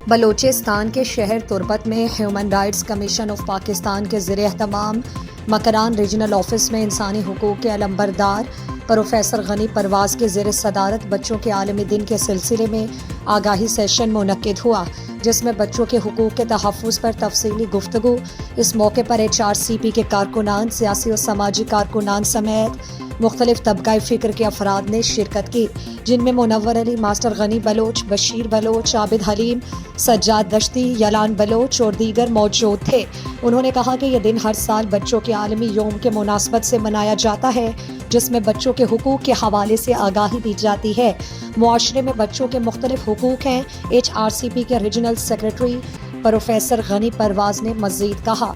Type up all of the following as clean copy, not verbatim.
بلوچستان کے شہر تربت میں human rights commission of Pakistan کے زیر اہتمام مکران ریجنل آفس میں انسانی حقوق کے علمبردار پروفیسر غنی پرواز کے زیر صدارت بچوں کے عالمی دن کے سلسلے میں آگاہی سیشن منعقد ہوا، جس میں بچوں کے حقوق کے تحفظ پر تفصیلی گفتگو۔ اس موقع پر HRCP کے کارکنان، سیاسی و سماجی کارکنان سمیت مختلف طبقہ فکر کے افراد نے شرکت کی، جن میں منور علی، ماسٹر غنی بلوچ، بشیر بلوچ، عابد حلیم، سجاد دشتی، یلان بلوچ اور دیگر موجود تھے۔ انہوں نے کہا کہ یہ دن ہر سال بچوں کے عالمی یوم کے مناسبت سے منایا جاتا ہے، جس میں بچوں کے حقوق کے حوالے سے آگاہی دی جاتی ہے۔ معاشرے میں بچوں کے مختلف حقوق ہیں۔ HRCP کے ریجنل سیکرٹری پروفیسر غنی پرواز نے مزید کہا،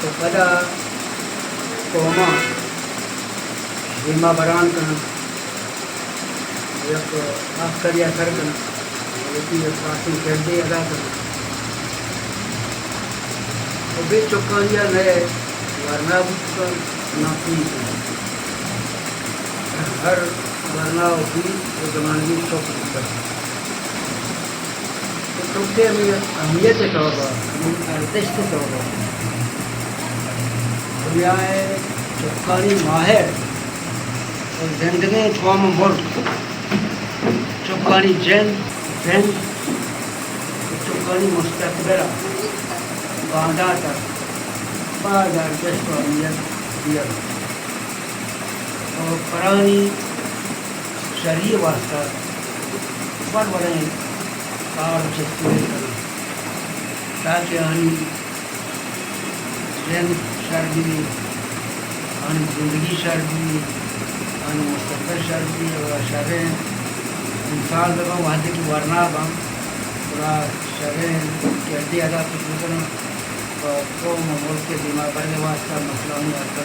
تو پدا قوما بیمہ بران کرنا یک آفکریا کر کرنا لیکن یک فاصل کردے ادا کرنا تو بے چکانیا نئے ورنہ بچکا ناپوئی کرنا ہر ورنہ ہوئی تو زمانگی شوق کرنا تو چکتے ہمیں اہمیت توبہ ارتش توبہ دنیا ہے چکانی ماہر اور زندگی قوم ملک چکانی جن چکانی مستقبلہ بانداتا بعد ارتش کو اہمیت دیا اور پرانی شرعی واسطہ بڑے کار چسکوے کریں تاکہ آنی جن شرعی آنی زندگی شرعی آنی مستقبل شرعی اور شرعی انسان دبا وحدے کی ورنہ بام پورا شرعی کردی ادا کرنا اور قوم و ملک کے دماغ بردے واسطہ مسئلہ نہیں آتا